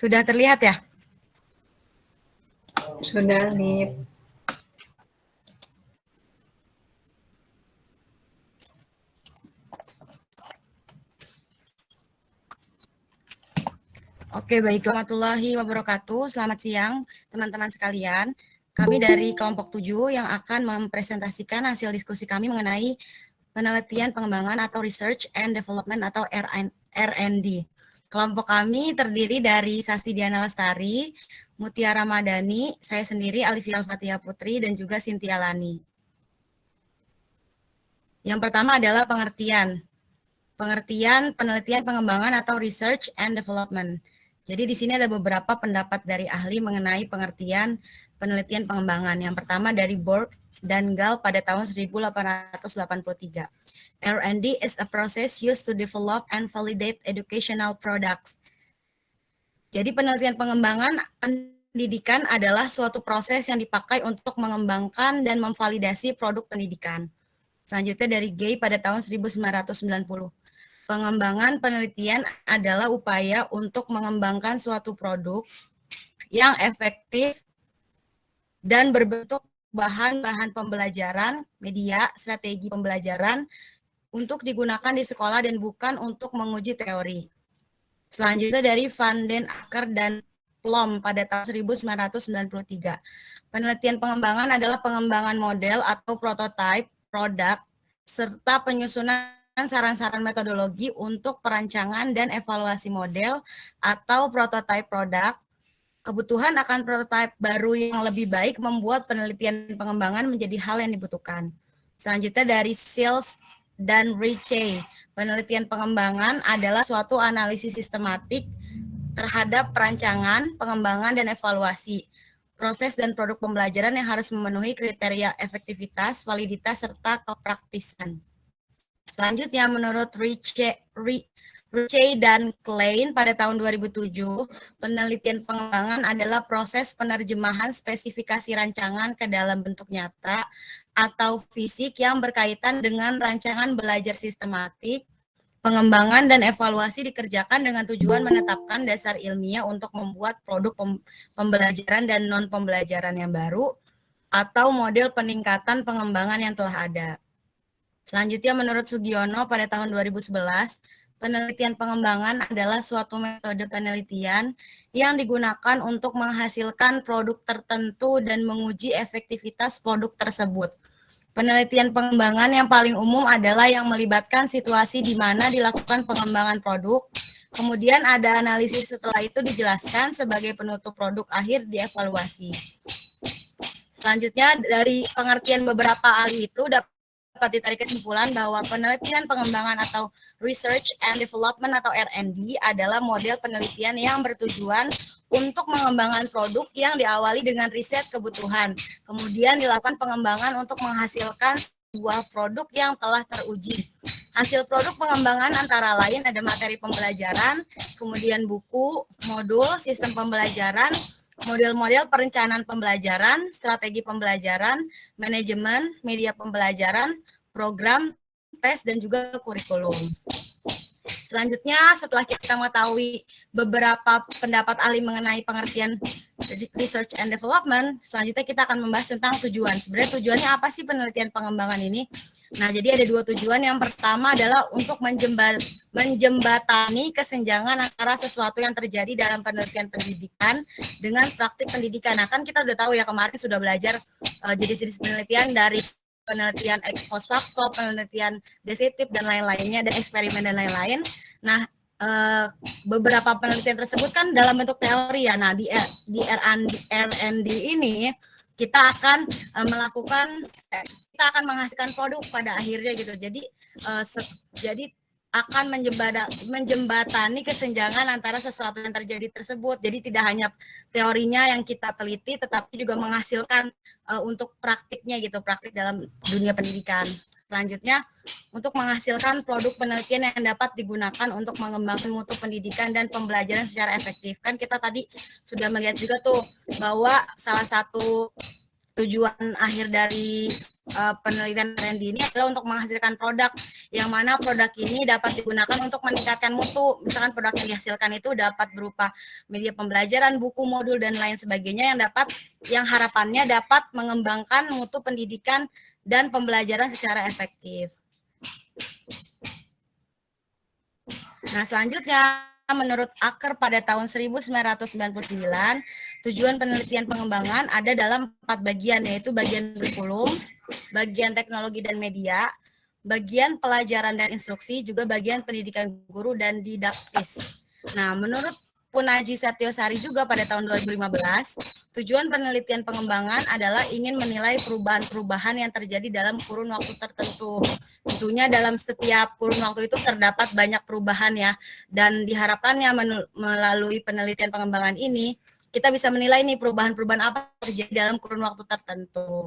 Sudah terlihat ya? Sudah, Nip. Oke, baik. Warahmatullahi wabarakatuh. Selamat siang, teman-teman sekalian. Kami dari kelompok 7 yang akan mempresentasikan hasil diskusi kami mengenai penelitian pengembangan atau research and development atau R&D. Kelompok kami terdiri dari Sasti Diana Lestari, Mutia Ramadhani, saya sendiri Alifia Al-Fatihah Putri, dan juga Cynthia Lani. Yang pertama adalah pengertian penelitian pengembangan atau research and development. Jadi di sini ada beberapa pendapat dari ahli mengenai pengertian penelitian pengembangan. Yang pertama dari Borg dan Gall pada tahun 1883. R&D is a process used to develop and validate educational products. Jadi penelitian pengembangan pendidikan adalah suatu proses yang dipakai untuk mengembangkan dan memvalidasi produk pendidikan. Selanjutnya dari Gay pada tahun 1990. Pengembangan penelitian adalah upaya untuk mengembangkan suatu produk yang efektif dan berbentuk bahan-bahan pembelajaran, media, strategi pembelajaran untuk digunakan di sekolah dan bukan untuk menguji teori. Selanjutnya dari Van den Akker dan Plom pada tahun 1993. Penelitian pengembangan adalah pengembangan model atau prototipe produk serta penyusunan saran-saran metodologi untuk perancangan dan evaluasi model atau prototipe produk. Kebutuhan akan prototipe baru yang lebih baik membuat penelitian pengembangan menjadi hal yang dibutuhkan. Selanjutnya dari Seals dan Ritchie, penelitian pengembangan adalah suatu analisis sistematik terhadap perancangan, pengembangan, dan evaluasi proses dan produk pembelajaran yang harus memenuhi kriteria efektivitas, validitas, serta kepraktisan. Selanjutnya, menurut Ritchie dan Klein pada tahun 2007, penelitian pengembangan adalah proses penerjemahan spesifikasi rancangan ke dalam bentuk nyata atau fisik yang berkaitan dengan rancangan belajar sistematik. Pengembangan dan evaluasi dikerjakan dengan tujuan menetapkan dasar ilmiah untuk membuat produk pembelajaran dan non-pembelajaran yang baru atau model peningkatan pengembangan yang telah ada. Selanjutnya, menurut Sugiono pada tahun 2011, penelitian pengembangan adalah suatu metode penelitian yang digunakan untuk menghasilkan produk tertentu dan menguji efektivitas produk tersebut. Penelitian pengembangan yang paling umum adalah yang melibatkan situasi di mana dilakukan pengembangan produk, kemudian ada analisis setelah itu dijelaskan sebagai penutup produk akhir dievaluasi. Selanjutnya, dari pengertian beberapa ahli itu dapat ditarik kesimpulan bahwa penelitian pengembangan atau research and development atau R&D adalah model penelitian yang bertujuan untuk mengembangkan produk yang diawali dengan riset kebutuhan, kemudian dilakukan pengembangan untuk menghasilkan sebuah produk yang telah teruji. Hasil produk pengembangan antara lain ada materi pembelajaran, kemudian buku, modul, sistem pembelajaran, model-model perencanaan pembelajaran, strategi pembelajaran, manajemen, media pembelajaran, program, tes, dan juga kurikulum. Selanjutnya, setelah kita mengetahui beberapa pendapat ahli mengenai pengertian research and development, selanjutnya kita akan membahas tentang tujuan. Sebenarnya tujuannya apa sih penelitian pengembangan ini? Nah, jadi ada dua tujuan. Yang pertama adalah untuk menjembatani kesenjangan antara sesuatu yang terjadi dalam penelitian pendidikan dengan praktik pendidikan. Nah, kan kita udah tahu ya, kemarin sudah belajar jenis-jenis penelitian dari penelitian ex post facto, penelitian deskriptif dan lain-lainnya, dan eksperimen dan lain-lain. Nah, beberapa penelitian tersebut kan dalam bentuk teori ya. Nah, di R&D ini kita akan kita akan menghasilkan produk pada akhirnya gitu. Jadi akan menjembatani kesenjangan antara sesuatu yang terjadi tersebut. Jadi tidak hanya teorinya yang kita teliti, tetapi juga menghasilkan untuk praktiknya gitu, praktik dalam dunia pendidikan. Selanjutnya, untuk menghasilkan produk penelitian yang dapat digunakan untuk mengembangkan mutu pendidikan dan pembelajaran secara efektif. Kan kita tadi sudah melihat juga tuh bahwa salah satu tujuan akhir dari penelitian R&D ini adalah untuk menghasilkan produk yang mana produk ini dapat digunakan untuk meningkatkan mutu. Misalkan produk yang dihasilkan itu dapat berupa media pembelajaran, buku, modul, dan lain sebagainya yang harapannya dapat mengembangkan mutu pendidikan dan pembelajaran secara efektif. Nah, selanjutnya menurut Acker pada tahun 1999, tujuan penelitian pengembangan ada dalam 4 bagian, yaitu bagian kurikulum, bagian teknologi dan media, bagian pelajaran dan instruksi, juga bagian pendidikan guru dan didaktis. Nah, menurut Punaji Setiosari juga pada tahun 2015, tujuan penelitian pengembangan adalah ingin menilai perubahan-perubahan yang terjadi dalam kurun waktu tertentu. Tentunya dalam setiap kurun waktu itu terdapat banyak perubahan ya, dan diharapkannya melalui penelitian pengembangan ini, kita bisa menilai nih perubahan-perubahan apa yang terjadi dalam kurun waktu tertentu.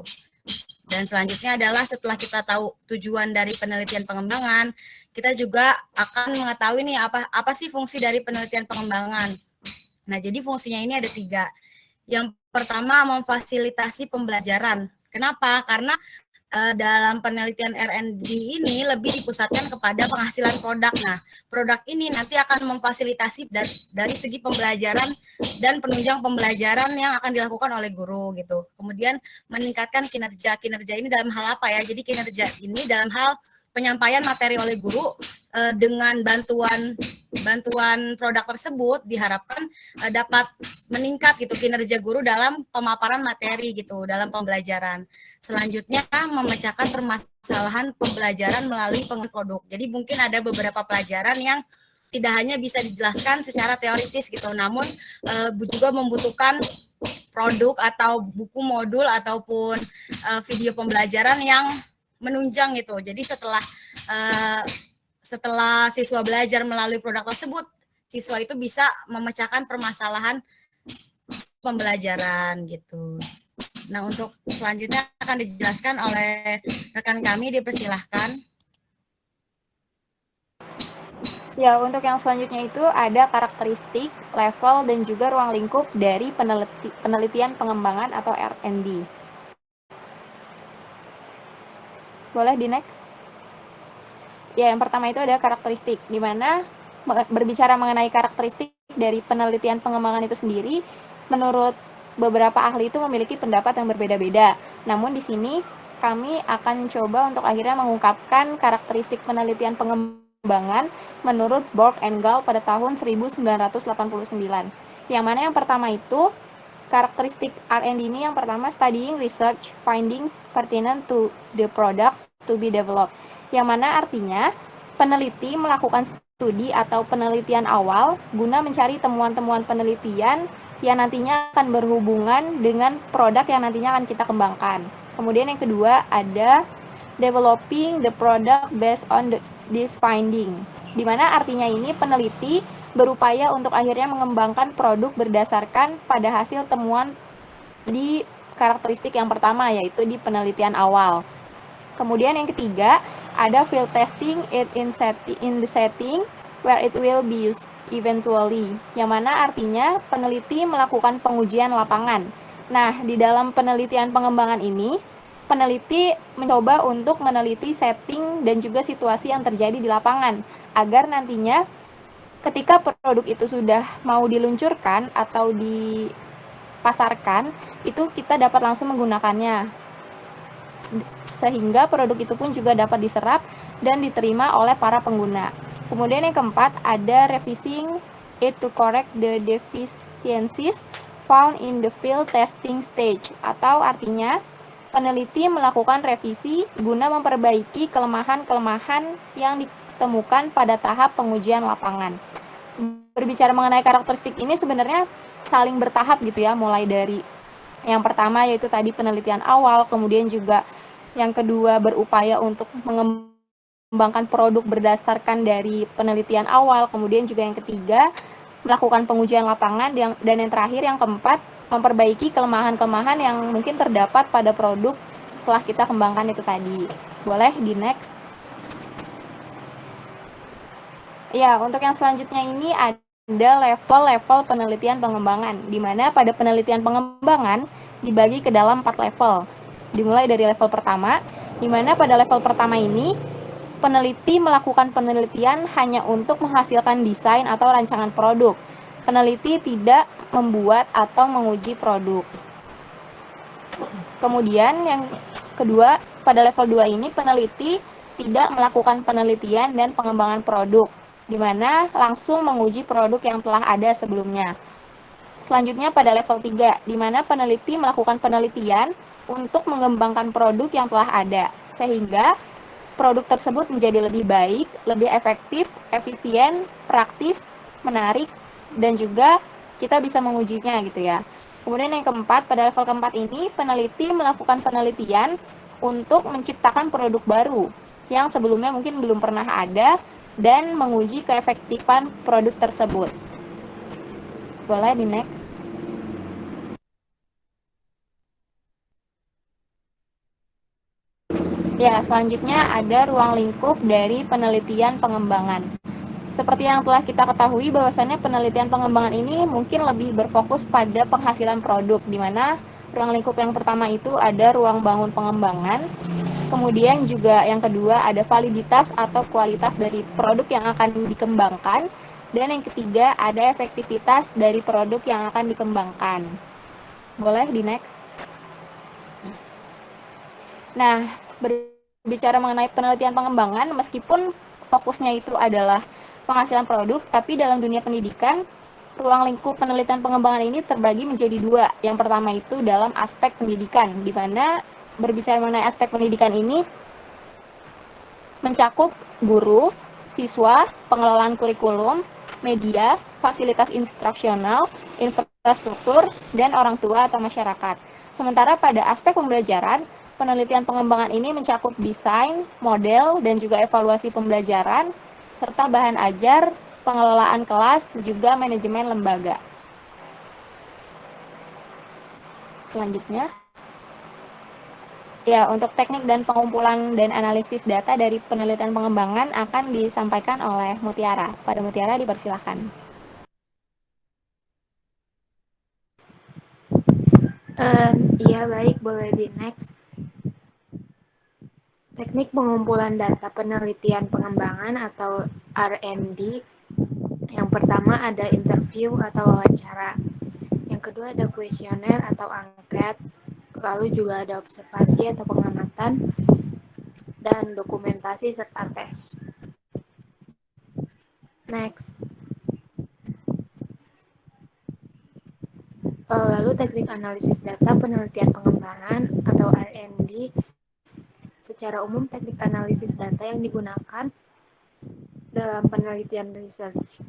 Dan selanjutnya adalah setelah kita tahu tujuan dari penelitian pengembangan, kita juga akan mengetahui nih apa sih fungsi dari penelitian pengembangan. Nah, jadi fungsinya ini ada 3. Yang pertama, memfasilitasi pembelajaran. Kenapa? Karena dalam penelitian R&D ini lebih dipusatkan kepada penghasilan produk. Nah, produk ini nanti akan memfasilitasi dari segi pembelajaran dan penunjang pembelajaran yang akan dilakukan oleh guru gitu. Kemudian meningkatkan kinerja ini dalam hal apa ya? Jadi kinerja ini dalam hal penyampaian materi oleh guru dengan bantuan produk tersebut diharapkan dapat meningkat gitu kinerja guru dalam pemaparan materi gitu dalam pembelajaran. Selanjutnya memecahkan permasalahan pembelajaran melalui pengembangan produk. Jadi mungkin ada beberapa pelajaran yang tidak hanya bisa dijelaskan secara teoritis gitu, namun juga membutuhkan produk atau buku modul ataupun video pembelajaran yang menunjang gitu. Jadi setelah siswa belajar melalui produk tersebut, siswa itu bisa memecahkan permasalahan pembelajaran gitu. Nah, untuk selanjutnya akan dijelaskan oleh rekan kami, dipersilahkan. Ya, untuk yang selanjutnya itu ada karakteristik, level, dan juga ruang lingkup dari penelitian pengembangan atau R&D. Boleh di next? Ya, yang pertama itu ada karakteristik, di mana berbicara mengenai karakteristik dari penelitian pengembangan itu sendiri, menurut beberapa ahli itu memiliki pendapat yang berbeda-beda. Namun di sini kami akan coba untuk akhirnya mengungkapkan karakteristik penelitian pengembangan menurut Borg and Gall pada tahun 1989. Yang mana yang pertama itu karakteristik R&D ini yang pertama studying research findings pertinent to the products to be developed. Yang mana artinya peneliti melakukan studi atau penelitian awal guna mencari temuan-temuan penelitian yang nantinya akan berhubungan dengan produk yang nantinya akan kita kembangkan. Kemudian yang kedua ada developing the product based on this finding, di mana artinya ini peneliti berupaya untuk akhirnya mengembangkan produk berdasarkan pada hasil temuan di karakteristik yang pertama, yaitu di penelitian awal. Kemudian yang ketiga ada field testing it in the setting where it will be used eventually, yang mana artinya peneliti melakukan pengujian lapangan. Nah, di dalam penelitian pengembangan ini, peneliti mencoba untuk meneliti setting dan juga situasi yang terjadi di lapangan, agar nantinya ketika produk itu sudah mau diluncurkan atau dipasarkan, itu kita dapat langsung menggunakannya, sehingga produk itu pun juga dapat diserap dan diterima oleh para pengguna. Kemudian yang keempat ada revising it to correct the deficiencies found in the field testing stage, atau artinya peneliti melakukan revisi guna memperbaiki kelemahan-kelemahan yang ditemukan pada tahap pengujian lapangan. Berbicara mengenai karakteristik ini sebenarnya saling bertahap gitu ya, mulai dari yang pertama yaitu tadi penelitian awal, kemudian juga yang kedua berupaya untuk mengembangkan produk berdasarkan dari penelitian awal, kemudian juga yang ketiga melakukan pengujian lapangan, dan yang terakhir yang keempat memperbaiki kelemahan-kelemahan yang mungkin terdapat pada produk setelah kita kembangkan itu tadi. Boleh di next? Ya, untuk yang selanjutnya ini ada level-level penelitian pengembangan, di mana pada penelitian pengembangan dibagi ke dalam 4 level. Dimulai dari level pertama, di mana pada level pertama ini Peneliti melakukan penelitian hanya untuk menghasilkan desain atau rancangan produk. Peneliti tidak membuat atau menguji produk. Kemudian yang kedua, pada level 2 ini peneliti tidak melakukan penelitian dan pengembangan produk, di mana langsung menguji produk yang telah ada sebelumnya. Selanjutnya pada level 3, di mana peneliti melakukan penelitian untuk mengembangkan produk yang telah ada, sehingga produk tersebut menjadi lebih baik, lebih efektif, efisien, praktis, menarik, dan juga kita bisa mengujinya gitu ya. Kemudian yang keempat, pada level keempat ini, peneliti melakukan penelitian untuk menciptakan produk baru yang sebelumnya mungkin belum pernah ada dan menguji keefektifan produk tersebut. Boleh di next. Ya, selanjutnya ada ruang lingkup dari penelitian pengembangan. Seperti yang telah kita ketahui bahwasannya penelitian pengembangan ini mungkin lebih berfokus pada penghasilan produk, di mana ruang lingkup yang pertama itu ada ruang bangun pengembangan, kemudian juga yang kedua ada validitas atau kualitas dari produk yang akan dikembangkan, dan yang ketiga ada efektivitas dari produk yang akan dikembangkan. Boleh di next. Nah, berbicara mengenai penelitian pengembangan, meskipun fokusnya itu adalah penghasilan produk, tapi dalam dunia pendidikan, ruang lingkup penelitian pengembangan ini terbagi menjadi dua. Yang pertama itu dalam aspek pendidikan, di mana berbicara mengenai aspek pendidikan ini mencakup guru, siswa, pengelolaan kurikulum, media, fasilitas instruksional, infrastruktur, dan orang tua atau masyarakat. Sementara pada aspek pembelajaran, penelitian pengembangan ini mencakup desain, model, dan juga evaluasi pembelajaran, serta bahan ajar, pengelolaan kelas, juga manajemen lembaga. Selanjutnya, ya, untuk teknik dan pengumpulan dan analisis data dari penelitian pengembangan akan disampaikan oleh Mutiara. Pada Mutiara dipersilakan. Iya, baik, boleh di next. Teknik pengumpulan data penelitian pengembangan atau R&D. Yang pertama ada interview atau wawancara. Yang kedua ada kuesioner atau angket. Lalu juga ada observasi atau pengamatan dan dokumentasi serta tes. Next. Lalu teknik analisis data penelitian pengembangan atau R&D. Secara umum teknik analisis data yang digunakan dalam penelitian research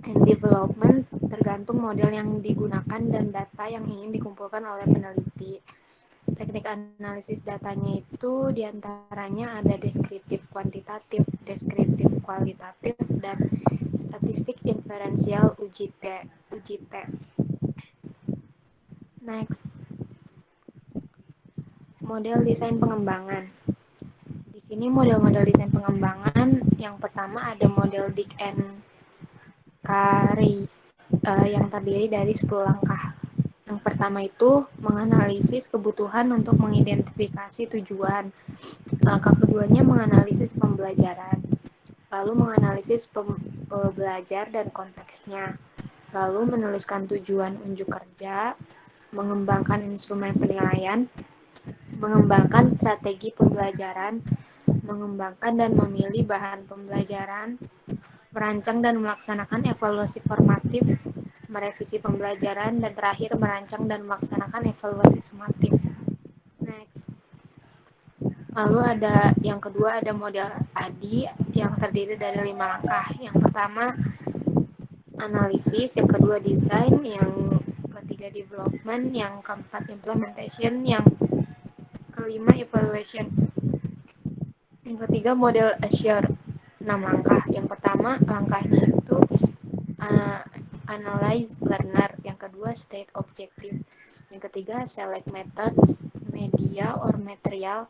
and development tergantung model yang digunakan dan data yang ingin dikumpulkan oleh peneliti. Teknik analisis datanya itu diantaranya ada deskriptif kuantitatif, deskriptif kualitatif, dan statistik inferensial UJT. Next. Model desain pengembangan. Di sini model-model desain pengembangan yang pertama ada model Dick and Carey yang terdiri dari 10 langkah. Yang pertama itu menganalisis kebutuhan untuk mengidentifikasi tujuan. Langkah keduanya menganalisis pembelajaran. Lalu menganalisis pembelajar dan konteksnya. Lalu menuliskan tujuan unjuk kerja, mengembangkan instrumen penilaian, mengembangkan strategi pembelajaran, mengembangkan dan memilih bahan pembelajaran, merancang dan melaksanakan evaluasi formatif, merevisi pembelajaran, dan terakhir merancang dan melaksanakan evaluasi sumatif. Next. Lalu ada yang kedua ada model ADI yang terdiri dari 5 langkah. Yang pertama analisis, yang kedua desain, yang ketiga development, yang keempat implementation, yang kelima evaluation. Yang ketiga model assure 6 langkah. Yang pertama langkahnya itu analyze learner, yang kedua state objective, yang ketiga select methods, media or material,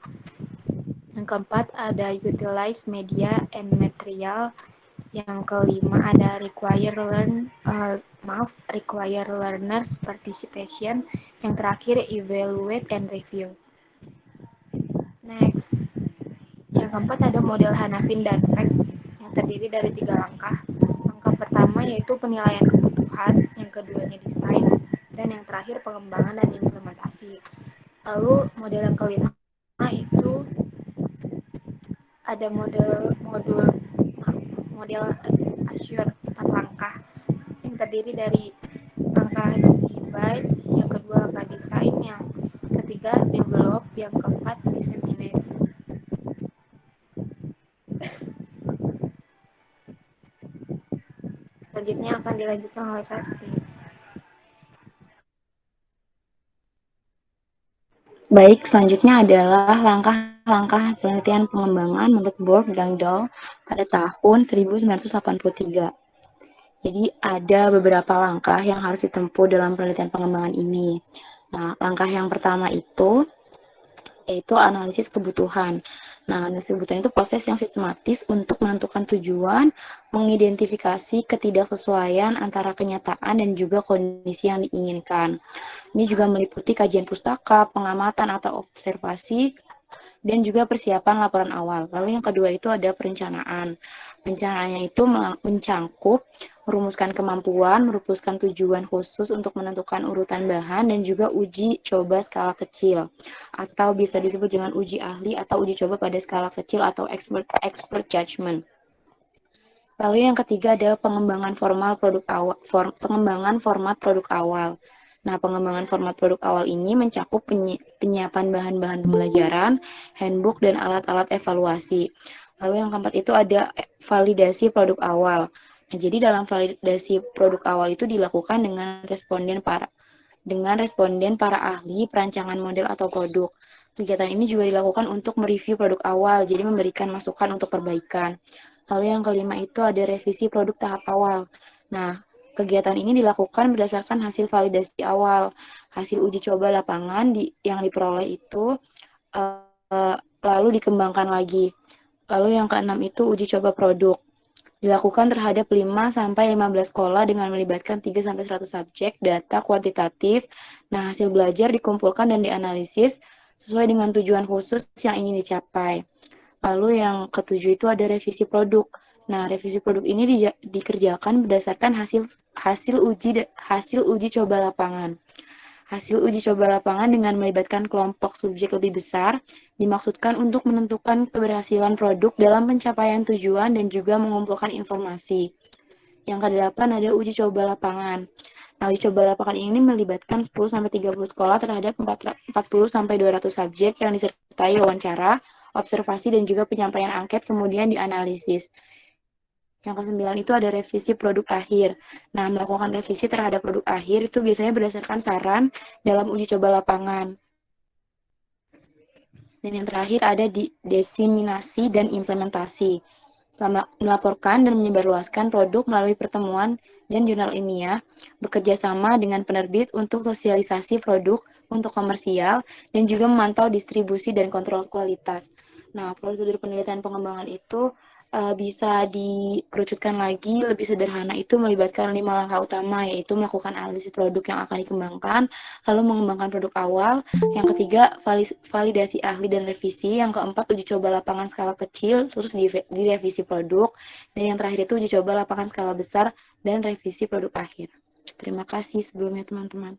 yang keempat ada utilize media and material, yang kelima ada require learners participation, yang terakhir evaluate and review. Next. Yang Yang keempat ada model Hanafin dan Peck yang terdiri dari 3 langkah. Langkah pertama yaitu penilaian kebutuhan, yang keduanya desain, dan yang terakhir pengembangan dan implementasi. Lalu model yang kelima itu ada model Azure 4 langkah yang terdiri dari langkah divide, yang kedua langkah desain, yang ketiga develop, yang keempat disseminate. Selanjutnya akan dilanjutkan oleh Sasti. Baik, selanjutnya adalah langkah-langkah penelitian pengembangan menurut Borg dan Dahl pada tahun 1983. Jadi ada beberapa langkah yang harus ditempuh dalam penelitian pengembangan ini. Nah, langkah yang pertama itu yaitu analisis kebutuhan. Nah, analisis kebutuhan itu proses yang sistematis untuk menentukan tujuan, mengidentifikasi ketidaksesuaian antara kenyataan dan juga kondisi yang diinginkan. Ini juga meliputi kajian pustaka, pengamatan atau observasi, dan juga persiapan laporan awal. Lalu yang kedua itu ada perencanaan. Perencanaannya itu mencangkup merumuskan kemampuan, merumuskan tujuan khusus untuk menentukan urutan bahan, dan juga uji coba skala kecil. Atau bisa disebut dengan uji ahli atau uji coba pada skala kecil atau expert judgment. Lalu yang ketiga ada pengembangan pengembangan format produk awal. Nah, pengembangan format produk awal ini mencakup penyiapan bahan-bahan pembelajaran, handbook, dan alat-alat evaluasi. Lalu yang keempat itu ada validasi produk awal. Nah, jadi dalam validasi produk awal itu dilakukan dengan responden para ahli perancangan model atau produk. Kegiatan ini juga dilakukan untuk mereview produk awal, jadi memberikan masukan untuk perbaikan. Lalu yang kelima itu ada revisi produk tahap awal. Nah, kegiatan ini dilakukan berdasarkan hasil validasi awal. Hasil uji coba lapangan yang diperoleh itu lalu dikembangkan lagi. Lalu yang keenam itu uji coba produk. Dilakukan terhadap 5-15 sekolah dengan melibatkan 3-100 subjek, data kuantitatif. Nah, hasil belajar dikumpulkan dan dianalisis sesuai dengan tujuan khusus yang ingin dicapai. Lalu yang ketujuh itu ada revisi produk. Nah, revisi produk ini dikerjakan berdasarkan hasil uji coba lapangan. Hasil uji coba lapangan dengan melibatkan kelompok subjek lebih besar dimaksudkan untuk menentukan keberhasilan produk dalam pencapaian tujuan dan juga mengumpulkan informasi. Yang kedelapan ada uji coba lapangan. Nah, uji coba lapangan ini melibatkan 10-30 sekolah terhadap 40-200 subjek yang disertai wawancara, observasi, dan juga penyampaian angket kemudian dianalisis. Yang kesembilan itu ada revisi produk akhir. Nah, melakukan revisi terhadap produk akhir itu biasanya berdasarkan saran dalam uji coba lapangan. Dan yang terakhir ada diseminasi dan implementasi. Setelah melaporkan dan menyebarluaskan produk melalui pertemuan dan jurnal ilmiah, bekerja sama dengan penerbit untuk sosialisasi produk untuk komersial, dan juga memantau distribusi dan kontrol kualitas. Nah, prosedur penelitian pengembangan itu bisa dikerucutkan lagi lebih sederhana itu melibatkan 5 langkah utama, yaitu melakukan analisis produk yang akan dikembangkan, lalu mengembangkan produk awal, yang ketiga validasi ahli dan revisi, yang keempat uji coba lapangan skala kecil, terus direvisi produk, dan yang terakhir itu uji coba lapangan skala besar dan revisi produk akhir. Terima kasih sebelumnya teman-teman.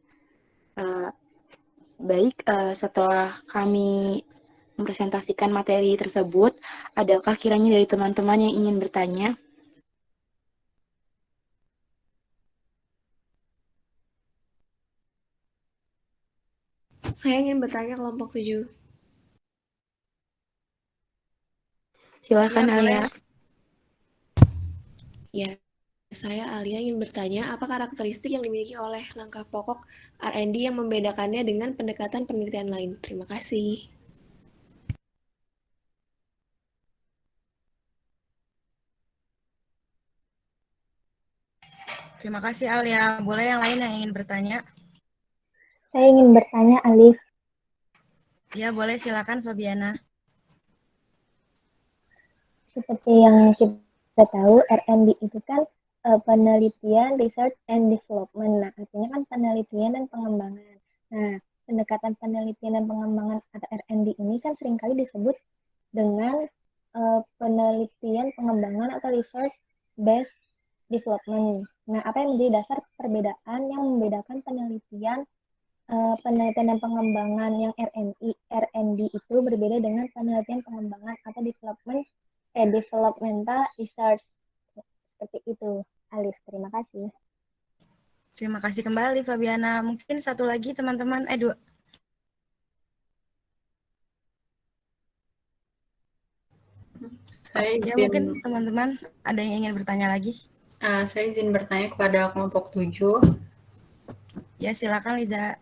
Baik, setelah kami mempresentasikan materi tersebut, adakah kiranya dari teman-teman yang ingin bertanya? Saya ingin bertanya kelompok 7. Silakan Ya, boleh. Alia. Ya, saya Alia ingin bertanya, apa karakteristik yang dimiliki oleh langkah pokok R&D yang membedakannya dengan pendekatan penelitian lain? Terima kasih. Terima kasih Alia. Boleh yang lain yang ingin bertanya? Saya ingin bertanya, Alif. Ya, boleh silakan Fabiana. Seperti yang kita tahu, R&D itu kan penelitian, research, and development. Nah, artinya kan penelitian dan pengembangan. Nah, pendekatan penelitian dan pengembangan atau R&D ini kan seringkali disebut dengan penelitian pengembangan atau research based development. Nah, apa yang menjadi dasar perbedaan yang membedakan penelitian penelitian dan pengembangan yang R&D itu berbeda dengan penelitian pengembangan atau developmental research. Seperti itu, Alif. Terima kasih. Terima kasih kembali Fabiana. Mungkin satu lagi teman-teman, dua. Saya Ya izin, mungkin teman-teman ada yang ingin bertanya lagi? saya izin bertanya kepada kelompok 7. Ya silakan Liza.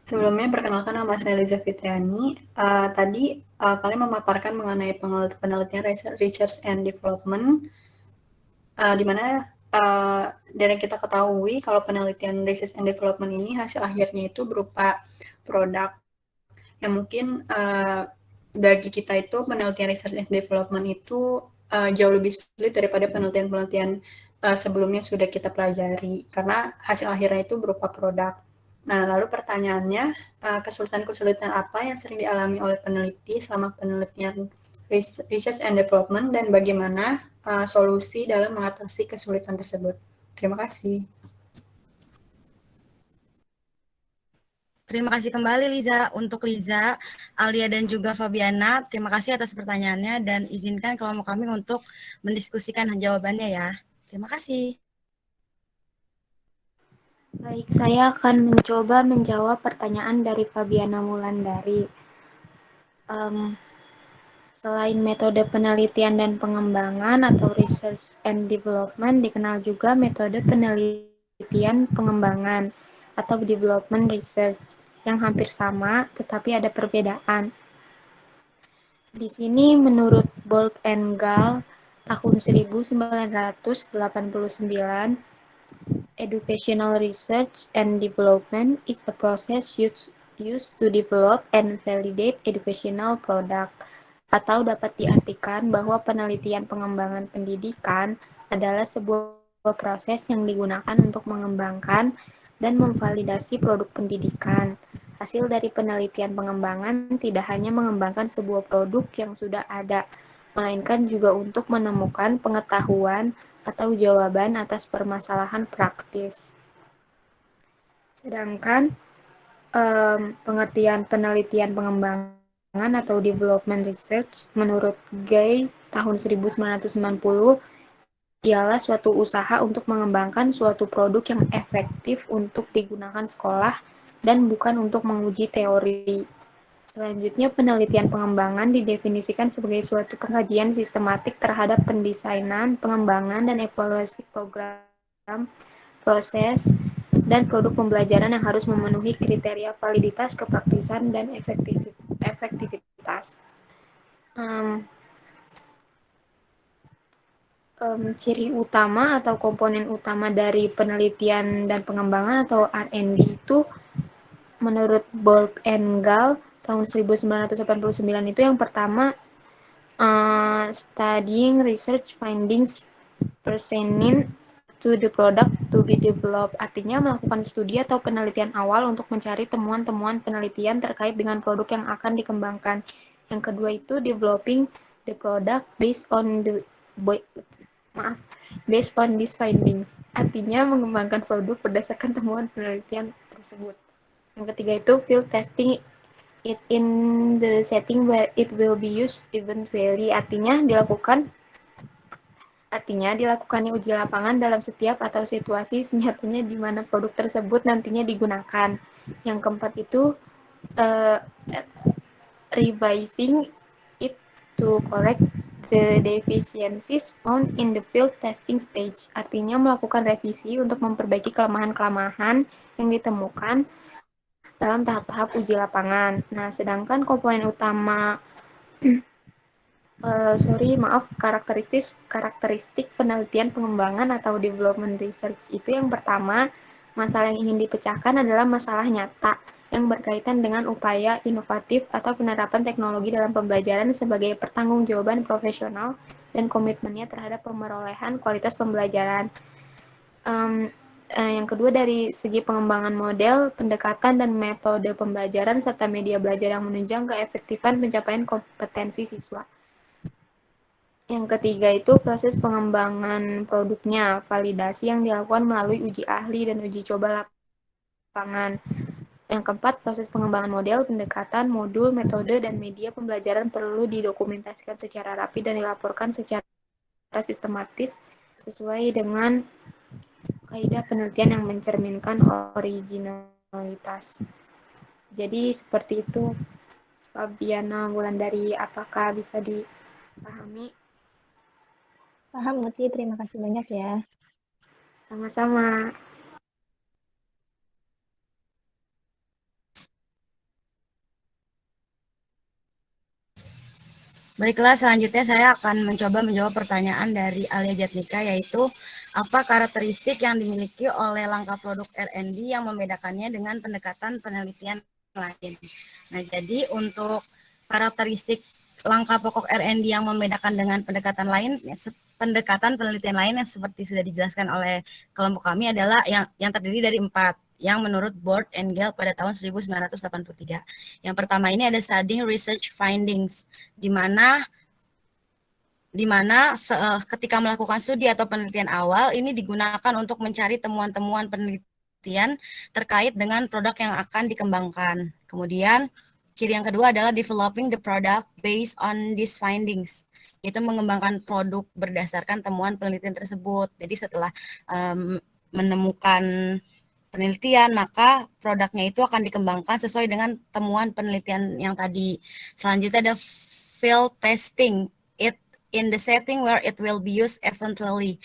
Sebelumnya perkenalkan nama saya Liza Fitriani. Tadi kalian memaparkan mengenai penelitian research and development, di mana dari kita ketahui kalau penelitian research and development ini hasil akhirnya itu berupa produk yang mungkin bagi kita itu penelitian research and development itu jauh lebih sulit daripada penelitian-penelitian sebelumnya sudah kita pelajari karena hasil akhirnya itu berupa produk. Nah, lalu pertanyaannya, kesulitan-kesulitan apa yang sering dialami oleh peneliti selama penelitian research and development dan bagaimana solusi dalam mengatasi kesulitan tersebut? Terima kasih. Terima kasih kembali Liza. Untuk Liza, Alia dan juga Fabiana, terima kasih atas pertanyaannya dan izinkan kelompok kami untuk mendiskusikan jawabannya ya. Terima kasih. Baik, saya akan mencoba menjawab pertanyaan dari Fabiana Mulandari. Selain metode penelitian dan pengembangan atau research and development, dikenal juga metode penelitian pengembangan atau development research yang hampir sama, tetapi ada perbedaan. Di sini menurut Borg and Gall tahun 1989, educational research and development is a process used to develop and validate educational product. Atau dapat diartikan bahwa penelitian pengembangan pendidikan adalah sebuah proses yang digunakan untuk mengembangkan dan memvalidasi produk pendidikan. Hasil dari penelitian pengembangan tidak hanya mengembangkan sebuah produk yang sudah ada, melainkan juga untuk menemukan pengetahuan atau jawaban atas permasalahan praktis. Sedangkan pengertian penelitian pengembangan atau development research menurut Gay tahun 1990 ialah suatu usaha untuk mengembangkan suatu produk yang efektif untuk digunakan sekolah dan bukan untuk menguji teori. Selanjutnya, penelitian pengembangan didefinisikan sebagai suatu pengkajian sistematik terhadap pendesainan, pengembangan, dan evaluasi program, proses, dan produk pembelajaran yang harus memenuhi kriteria validitas, kepraktisan, dan efektivitas. Ciri utama atau komponen utama dari penelitian dan pengembangan atau R&D itu menurut Borg and Gall tahun 1989 itu yang pertama studying research findings pertaining to the product to be developed, artinya melakukan studi atau penelitian awal untuk mencari temuan-temuan penelitian terkait dengan produk yang akan dikembangkan. Yang kedua itu developing the product based on these findings, artinya mengembangkan produk berdasarkan temuan penelitian tersebut. Yang ketiga itu field testing it in the setting where it will be used eventually, artinya dilakukannya uji lapangan dalam setiap atau situasi senyatanya di mana produk tersebut nantinya digunakan. Yang keempat itu revising it to correct the deficiencies found in the field testing stage, artinya melakukan revisi untuk memperbaiki kelemahan-kelemahan yang ditemukan dalam tahap-tahap uji lapangan. Nah, sedangkan komponen utama karakteristik penelitian pengembangan atau development research itu yang pertama, masalah yang ingin dipecahkan adalah masalah nyata yang berkaitan dengan upaya inovatif atau penerapan teknologi dalam pembelajaran sebagai pertanggungjawaban profesional dan komitmennya terhadap pemerolehan kualitas pembelajaran. Yang kedua dari segi pengembangan model, pendekatan dan metode pembelajaran serta media belajar yang menunjang keefektifan pencapaian kompetensi siswa. Yang ketiga itu proses pengembangan produknya, validasi yang dilakukan melalui uji ahli dan uji coba lapangan. Yang keempat, proses pengembangan model, pendekatan, modul, metode, dan media pembelajaran perlu didokumentasikan secara rapi dan dilaporkan secara sistematis sesuai dengan kaidah penelitian yang mencerminkan originalitas. Jadi seperti itu, Fabiana Wulandari, apakah bisa dipahami? Paham, Muti. Terima kasih banyak ya. Sama-sama. Baiklah, selanjutnya saya akan mencoba menjawab pertanyaan dari Alia Jatnika, yaitu apa karakteristik yang dimiliki oleh langkah produk R&D yang membedakannya dengan pendekatan penelitian lain. Nah, jadi untuk karakteristik langkah pokok R&D yang membedakan dengan pendekatan lain, pendekatan penelitian lain yang seperti sudah dijelaskan oleh kelompok kami adalah yang terdiri dari 4 yang menurut Board and Gale pada tahun 1983. Yang pertama ini ada studying research findings, di mana ketika melakukan studi atau penelitian awal ini digunakan untuk mencari temuan-temuan penelitian terkait dengan produk yang akan dikembangkan. Kemudian ciri yang kedua adalah developing the product based on these findings, yaitu mengembangkan produk berdasarkan temuan penelitian tersebut. Jadi setelah menemukan penelitian, maka produknya itu akan dikembangkan sesuai dengan temuan penelitian yang tadi. Selanjutnya ada field testing, it in the setting where it will be used eventually,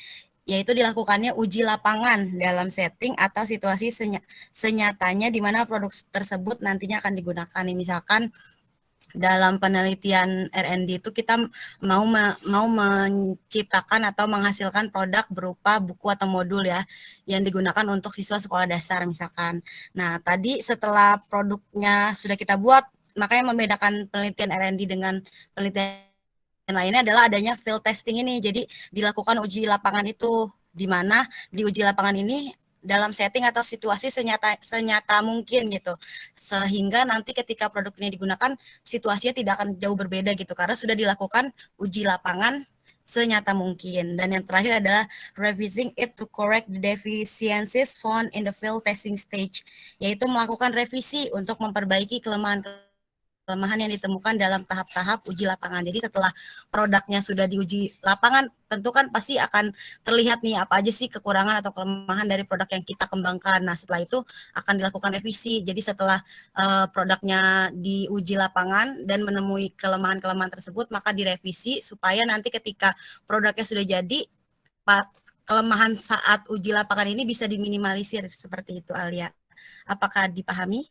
yaitu dilakukannya uji lapangan dalam setting atau situasi senyatanya di mana produk tersebut nantinya akan digunakan. Misalkan dalam penelitian R&D itu kita mau menciptakan atau menghasilkan produk berupa buku atau modul ya yang digunakan untuk siswa sekolah dasar misalkan. Nah, tadi setelah produknya sudah kita buat, maka yang membedakan penelitian R&D dengan penelitian lainnya adalah adanya field testing ini. Jadi dilakukan uji lapangan itu, di mana di uji lapangan ini dalam setting atau situasi senyata mungkin gitu, sehingga nanti ketika produk ini digunakan situasinya tidak akan jauh berbeda gitu karena sudah dilakukan uji lapangan senyata mungkin. Dan yang terakhir adalah revising it to correct the deficiencies found in the field testing stage, yaitu melakukan revisi untuk memperbaiki kelemahan yang ditemukan dalam tahap-tahap uji lapangan. Jadi setelah produknya sudah diuji lapangan, tentu kan pasti akan terlihat nih apa aja sih kekurangan atau kelemahan dari produk yang kita kembangkan. Nah, setelah itu akan dilakukan revisi. Jadi setelah produknya diuji lapangan dan menemui kelemahan-kelemahan tersebut, maka direvisi supaya nanti ketika produknya sudah jadi, kelemahan saat uji lapangan ini bisa diminimalisir. Seperti itu, Alia. Apakah dipahami?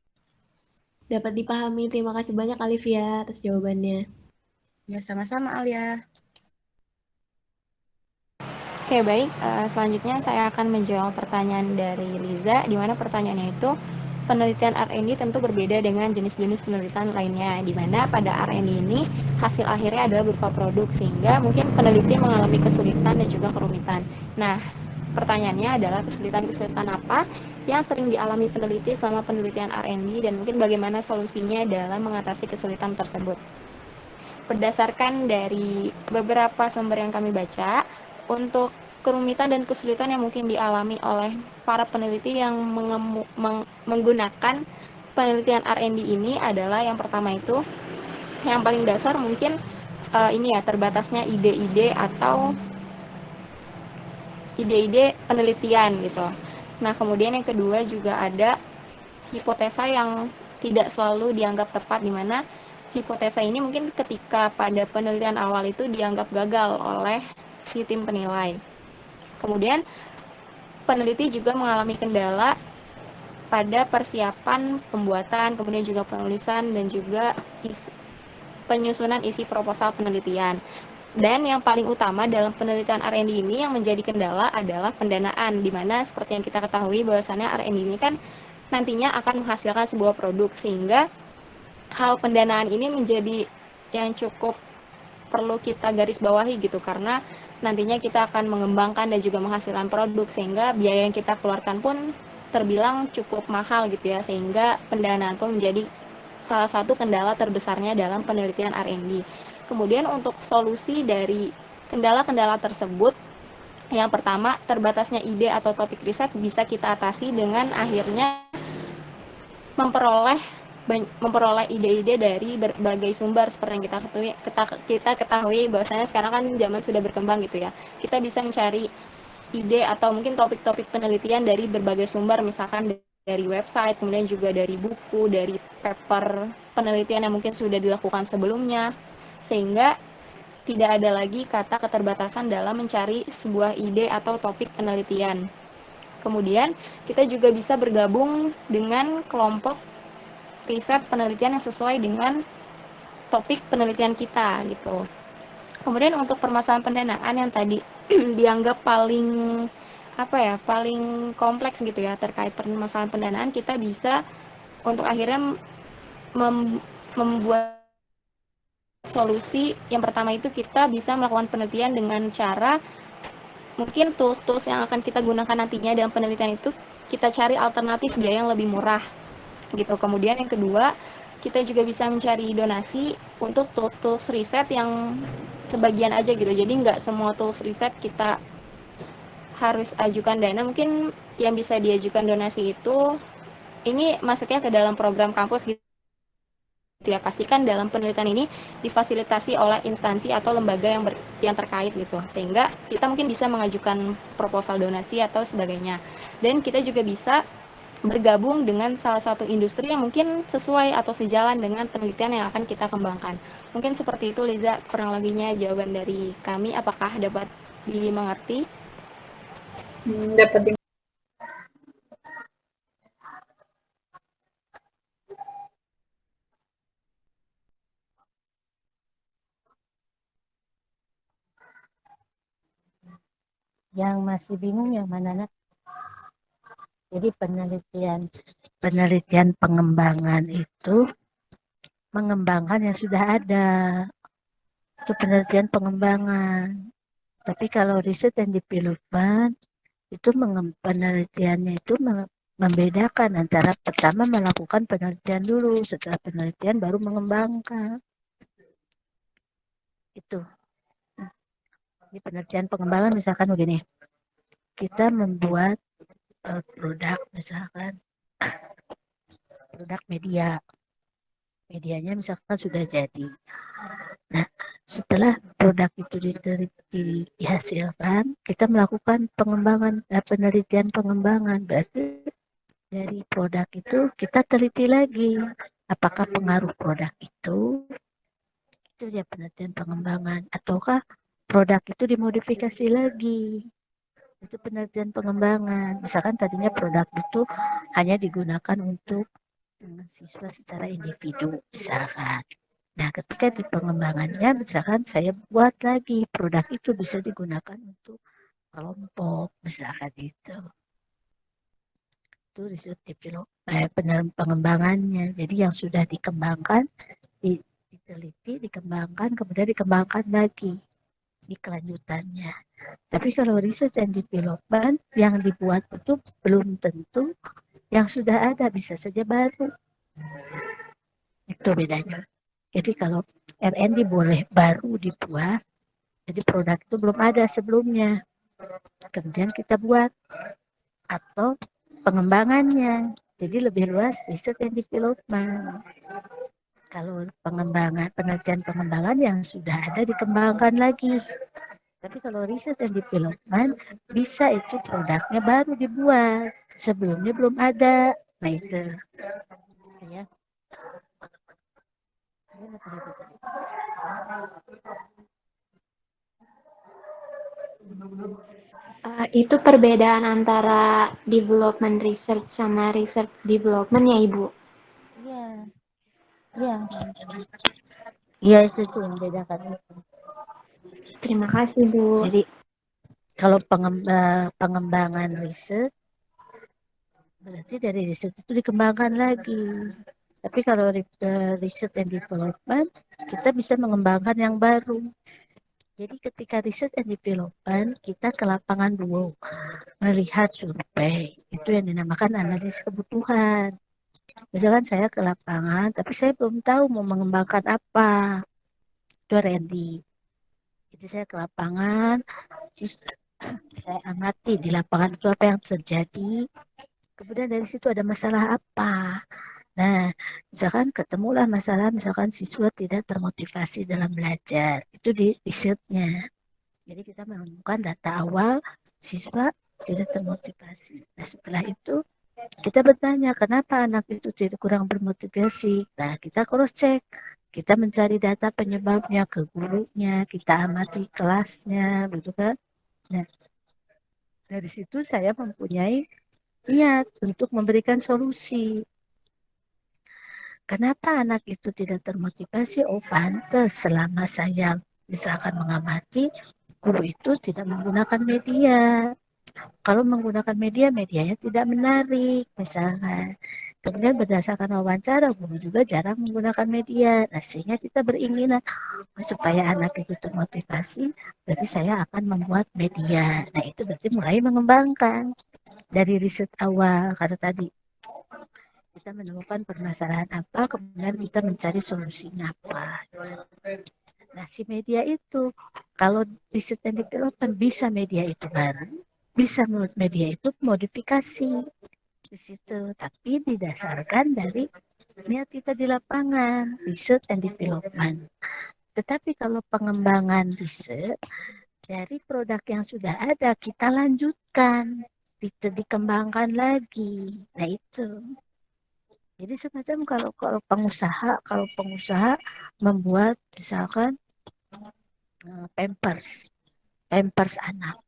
Dapat dipahami. Terima kasih banyak Alivia atas jawabannya. Ya, sama-sama Alia. Oke, baik. Selanjutnya saya akan menjawab pertanyaan dari Liza, di mana pertanyaannya itu penelitian R&D tentu berbeda dengan jenis-jenis penelitian lainnya, di mana pada R&D ini hasil akhirnya adalah berupa produk, sehingga mungkin peneliti mengalami kesulitan dan juga kerumitan. Nah, pertanyaannya adalah kesulitan-kesulitan apa yang sering dialami peneliti selama penelitian R&D dan mungkin bagaimana solusinya dalam mengatasi kesulitan tersebut. Berdasarkan dari beberapa sumber yang kami baca, untuk kerumitan dan kesulitan yang mungkin dialami oleh para peneliti yang menggunakan penelitian R&D ini adalah yang pertama itu, yang paling dasar mungkin ini ya, terbatasnya ide-ide atau ide-ide penelitian gitu. Nah, kemudian yang kedua juga ada hipotesa yang tidak selalu dianggap tepat, di mana hipotesa ini mungkin ketika pada penelitian awal itu dianggap gagal oleh si tim penilai. Kemudian peneliti juga mengalami kendala pada persiapan pembuatan, kemudian juga penulisan dan juga penyusunan isi proposal penelitian. Dan yang paling utama dalam penelitian R&D ini yang menjadi kendala adalah pendanaan, di mana seperti yang kita ketahui bahwasannya R&D ini kan nantinya akan menghasilkan sebuah produk, sehingga hal pendanaan ini menjadi yang cukup perlu kita garis bawahi gitu, karena nantinya kita akan mengembangkan dan juga menghasilkan produk, sehingga biaya yang kita keluarkan pun terbilang cukup mahal gitu ya, sehingga pendanaan pun menjadi salah satu kendala terbesarnya dalam penelitian R&D. Kemudian untuk solusi dari kendala-kendala tersebut, yang pertama, terbatasnya ide atau topik riset bisa kita atasi dengan akhirnya memperoleh ide-ide dari berbagai sumber seperti yang kita ketahui bahwasanya sekarang kan zaman sudah berkembang gitu ya. Kita bisa mencari ide atau mungkin topik-topik penelitian dari berbagai sumber, misalkan dari website, kemudian juga dari buku, dari paper penelitian yang mungkin sudah dilakukan sebelumnya, sehingga tidak ada lagi kata keterbatasan dalam mencari sebuah ide atau topik penelitian. Kemudian, kita juga bisa bergabung dengan kelompok riset penelitian yang sesuai dengan topik penelitian kita gitu. Kemudian untuk permasalahan pendanaan yang tadi dianggap paling paling kompleks gitu ya terkait permasalahan pendanaan, kita bisa untuk akhirnya membuat solusi. Yang pertama itu kita bisa melakukan penelitian dengan cara mungkin tools-tools yang akan kita gunakan nantinya dalam penelitian itu kita cari alternatif biaya yang lebih murah gitu. Kemudian yang kedua, kita juga bisa mencari donasi untuk tools-tools riset yang sebagian aja gitu. Jadi nggak semua tools riset kita harus ajukan dana. Mungkin yang bisa diajukan donasi itu ini masuknya ke dalam program kampus gitu ya. Pastikan dalam penelitian ini difasilitasi oleh instansi atau lembaga yang terkait gitu, sehingga kita mungkin bisa mengajukan proposal donasi atau sebagainya. Dan kita juga bisa bergabung dengan salah satu industri yang mungkin sesuai atau sejalan dengan penelitian yang akan kita kembangkan. Mungkin seperti itu, Liza, kurang lebihnya jawaban dari kami. Apakah dapat dimengerti? Dapat Yang masih bingung yang mana, Nak? Jadi penelitian pengembangan itu mengembangkan yang sudah ada. Itu penelitian pengembangan. Tapi kalau riset and development itu penelitiannya itu membedakan antara pertama melakukan penelitian dulu, setelah penelitian baru mengembangkan. Itu. Di penelitian pengembangan misalkan begini, kita membuat produk misalkan produk medianya misalkan sudah jadi. Nah, setelah produk itu dihasilkan, kita melakukan penelitian pengembangan. Berarti dari produk itu kita teliti lagi apakah pengaruh produk itu dia penelitian pengembangan, ataukah produk itu dimodifikasi lagi. Itu penelitian pengembangan. Misalkan tadinya produk itu hanya digunakan untuk siswa secara individu misalkan. Nah, ketika di pengembangannya misalkan saya buat lagi produk itu bisa digunakan untuk kelompok misalkan itu. Itu riset pengembangannya. Jadi yang sudah dikembangkan diteliti, dikembangkan, kemudian dikembangkan lagi di kelanjutannya. Tapi kalau riset dan development yang dibuat itu belum tentu yang sudah ada, bisa saja baru. Itu bedanya. Jadi kalau R&D boleh baru dibuat, jadi produk itu belum ada sebelumnya. Kemudian kita buat, atau pengembangannya. Jadi lebih luas riset dan development. Kalau penelitian pengembangan yang sudah ada dikembangkan lagi. Tapi kalau riset dan development bisa itu produknya baru dibuat, sebelumnya belum ada. Nah itu ya. Itu perbedaan antara development research sama research development ya, Ibu? Iya. Iya. Iya itu yang membedakan itu. Terima kasih, Bu. Jadi kalau pengembangan riset berarti dari riset itu dikembangkan lagi. Tapi kalau riset and development kita bisa mengembangkan yang baru. Jadi ketika riset and development kita ke lapangan dulu melihat survei, itu yang dinamakan analisis kebutuhan. Misalkan saya ke lapangan tapi saya belum tahu mau mengembangkan apa, itu R&D. Jadi saya ke lapangan, terus saya amati di lapangan itu apa yang terjadi. Kemudian dari situ ada masalah apa. Nah, misalkan ketemulah masalah, misalkan siswa tidak termotivasi dalam belajar. Itu di risetnya. Jadi kita menemukan data awal siswa tidak termotivasi. Nah, setelah itu kita bertanya kenapa anak itu tidak kurang bermotivasi. Nah, kita cross check. Kita mencari data penyebabnya ke gurunya, kita amati kelasnya, gitu kan. Nah, dari situ saya mempunyai niat untuk memberikan solusi. Kenapa anak itu tidak termotivasi? Oh, pantas selama saya misalkan mengamati, guru itu tidak menggunakan media. Kalau menggunakan media, medianya tidak menarik, misalnya. Kemudian berdasarkan wawancara, guru juga jarang menggunakan media. Nah, sehingga kita beringinan supaya anak itu termotivasi, berarti saya akan membuat media. Nah, itu berarti mulai mengembangkan dari riset awal. Karena tadi kita menemukan permasalahan apa, kemudian kita mencari solusinya apa. Nah, si media itu, kalau riset dan development bisa media itu baru, bisa media itu modifikasi di situ, tapi didasarkan dari niat kita di lapangan, riset and development. Tetapi kalau pengembangan riset dari produk yang sudah ada kita lanjutkan, dikembangkan lagi. Nah itu. Jadi semacam kalau pengusaha membuat misalkan pampers anak.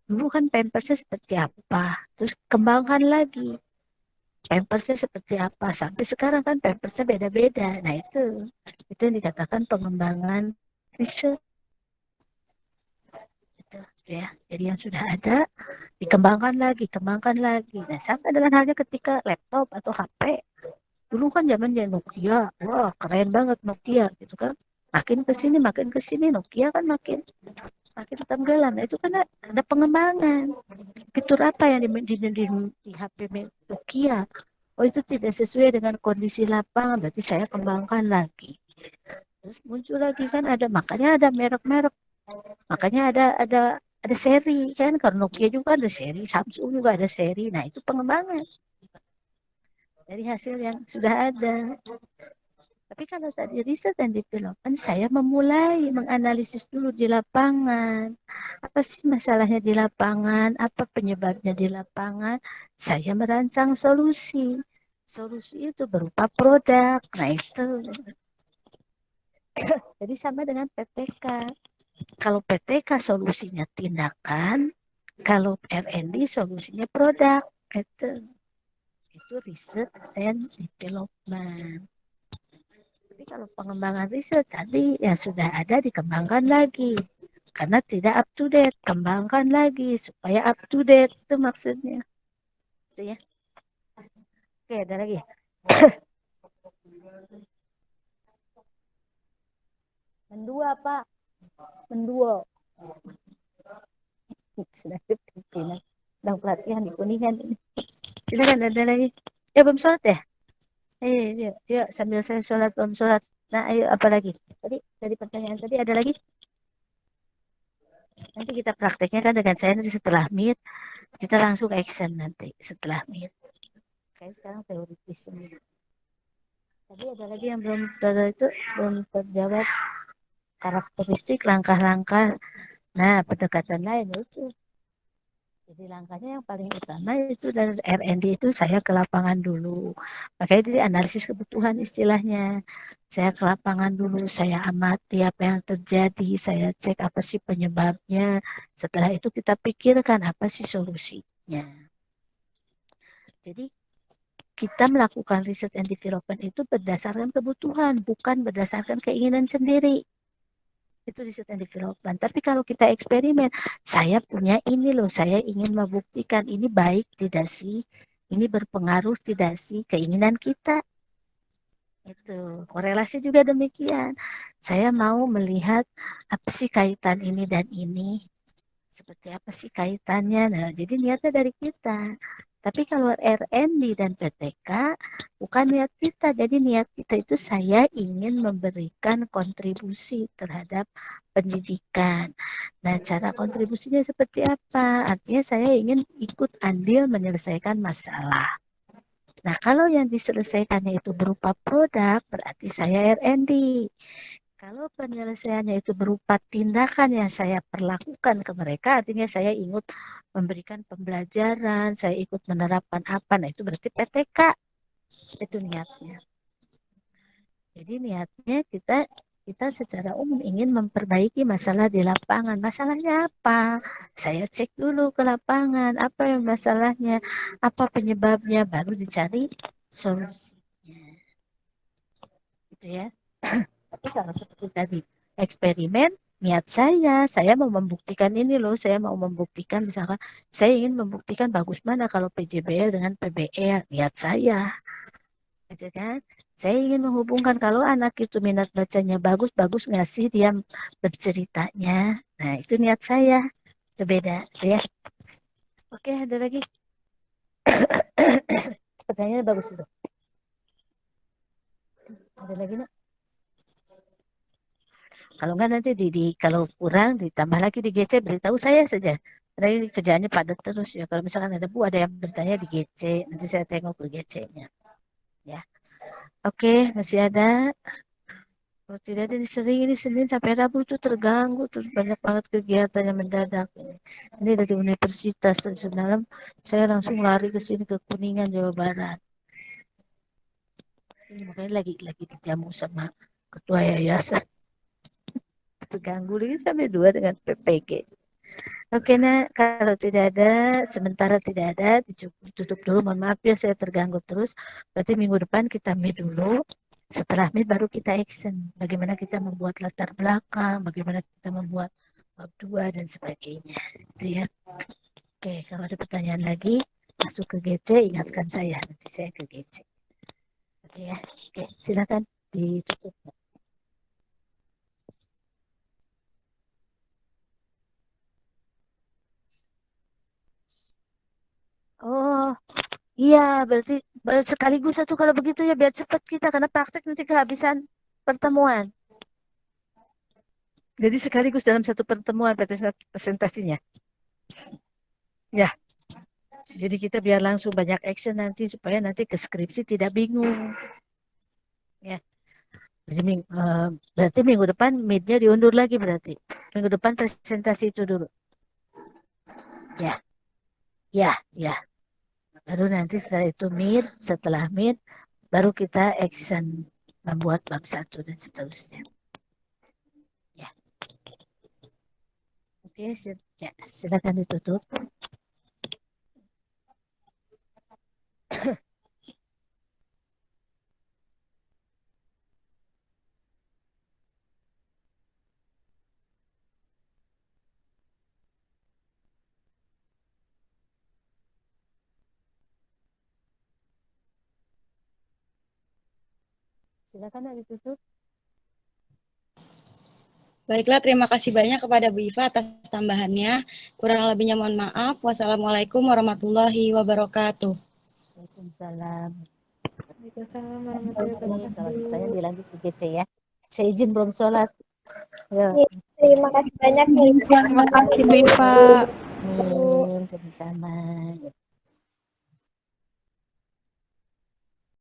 Dulu kan pampersnya seperti apa, terus kembangkan lagi pampersnya seperti apa, sampai sekarang kan pampersnya beda-beda. Nah itu yang dikatakan pengembangan riset gitu, ya. Jadi yang sudah ada dikembangkan lagi. Nah sama dengan halnya ketika laptop atau HP. Dulu kan zamannya Nokia, wah keren banget Nokia gitu kan. Makin kesini Nokia kan makin tenggelam. Nah, itu kan ada pengembangan. Fitur apa yang di HP Nokia? Oh itu tidak sesuai dengan kondisi lapangan, berarti saya kembangkan lagi. Terus muncul lagi kan makanya ada merek-merek, makanya ada seri kan. Kalau Nokia juga ada seri, Samsung juga ada seri. Nah itu pengembangan dari hasil yang sudah ada. Tapi kalau tadi riset dan development, saya memulai menganalisis dulu di lapangan. Apa sih masalahnya di lapangan? Apa penyebabnya di lapangan? Saya merancang solusi. Solusi itu berupa produk. Nah itu. Jadi sama dengan PTK. Kalau PTK solusinya tindakan, kalau R&D solusinya produk. Itu riset and development. Tapi kalau pengembangan riset tadi yang sudah ada dikembangkan lagi. Karena tidak up to date, kembangkan lagi supaya up to date, itu maksudnya. Itu ya. Oke, ada lagi. Mendua, Pak. Mendua. Sudah pimpinan. Sedang pelatihan di Kuningan ini. Silakan, ada lagi. Ya, belum sholat ya? Yuk, sambil saya sholat, belum sholat. Nah, ayo, apa lagi? Tadi, dari pertanyaan tadi ada lagi? Nanti kita prakteknya kan dengan saya nanti setelah meet, kita langsung action nanti setelah meet. Kayak sekarang teoritis semua. Tadi ada lagi yang belum terjawab, karakteristik langkah-langkah. Nah, pendekatan lain itu. Jadi langkahnya yang paling utama itu dari R&D itu saya ke lapangan dulu. Makanya jadi analisis kebutuhan istilahnya. Saya ke lapangan dulu, saya amati apa yang terjadi, saya cek apa sih penyebabnya. Setelah itu kita pikirkan apa sih solusinya. Jadi kita melakukan riset and development itu berdasarkan kebutuhan, bukan berdasarkan keinginan sendiri. Itu riset and development. Tapi kalau kita eksperimen, saya punya ini loh, saya ingin membuktikan ini baik tidak sih, ini berpengaruh tidak sih keinginan kita. Itu korelasi juga demikian. Saya mau melihat apa sih kaitan ini dan ini, seperti apa sih kaitannya. Nah, jadi niatnya dari kita. Tapi kalau RND dan PTK bukan niat kita. Jadi niat kita itu saya ingin memberikan kontribusi terhadap pendidikan. Nah, cara kontribusinya seperti apa? Artinya saya ingin ikut andil menyelesaikan masalah. Nah, kalau yang diselesaikannya itu berupa produk, berarti saya R&D. Kalau penyelesaiannya itu berupa tindakan yang saya perlakukan ke mereka, artinya saya ikut memberikan pembelajaran, saya ikut menerapkan apa, nah itu berarti PTK. Itu niatnya. Jadi niatnya kita secara umum ingin memperbaiki masalah di lapangan. Masalahnya apa? Saya cek dulu ke lapangan, apa yang masalahnya, apa penyebabnya, baru dicari solusinya. Gitu ya. Tapi kalau seperti tadi eksperimen, niat saya mau membuktikan ini loh, saya mau membuktikan misalkan saya ingin membuktikan bagus mana kalau PJBL dengan PBL, niat saya. Gitu kan? Saya ingin menghubungkan kalau anak itu minat bacanya bagus nggak sih dia berceritanya. Nah, itu niat saya. Itu beda, ya. Oke, ada lagi. Pertanyaannya bagus itu. Ada lagi, Nak? Kalau enggak nanti kalau kurang ditambah lagi di GC, beritahu saya saja. Karena kerjaannya padat terus ya. Kalau misalkan ada ada yang bertanya di GC, nanti saya tengok ke GC-nya. Ya. Oke, masih ada. Kalau tidak ada sering ini Senin sampai Rabu itu terganggu terus banyak banget kegiatan yang mendadak. Ini dari universitas terus semalam saya langsung lari ke sini ke Kuningan Jawa Barat. Ini makanya lagi dijamu sama ketua yayasan. Terganggu lagi sampai 2 dengan PPG. Oke, nah kalau tidak ada, sementara tidak ada, ditutup dulu. Mohon maaf ya saya terganggu terus. Berarti minggu depan kita meet dulu. Setelah meet baru kita action. Bagaimana kita membuat latar belakang, bagaimana kita membuat bab 2 dan sebagainya. Itu ya. Oke, kalau ada pertanyaan lagi, masuk ke GC, ingatkan saya. Nanti saya ke GC. Oke ya. Oke, silakan ditutup. Oh, iya, berarti sekaligus satu kalau begitu ya biar cepat kita karena praktek nanti kehabisan pertemuan. Jadi sekaligus dalam satu pertemuan presentasinya. Ya. Jadi kita biar langsung banyak action nanti supaya nanti ke skripsi tidak bingung. Ya. Jadi berarti minggu depan meet-nya diundur lagi berarti. Minggu depan presentasi itu dulu. Ya. Ya. Baru nanti setelah meet baru kita action membuat bab 1 dan seterusnya. Ya. Oke, ya, silakan ditutup. Silakan ditutup. Baiklah, terima kasih banyak kepada Bu Iva atas tambahannya. Kurang lebihnya mohon maaf. Wassalamualaikum warahmatullahi wabarakatuh. Waalaikumsalam. Waalaikumsalam warahmatullahi wabarakatuh. Kalau ditanya dilanjut ke GC ya. Saya izin belum sholat. Ya. Terima kasih banyak. Terima kasih Bu Iva. Amin, sama-sama.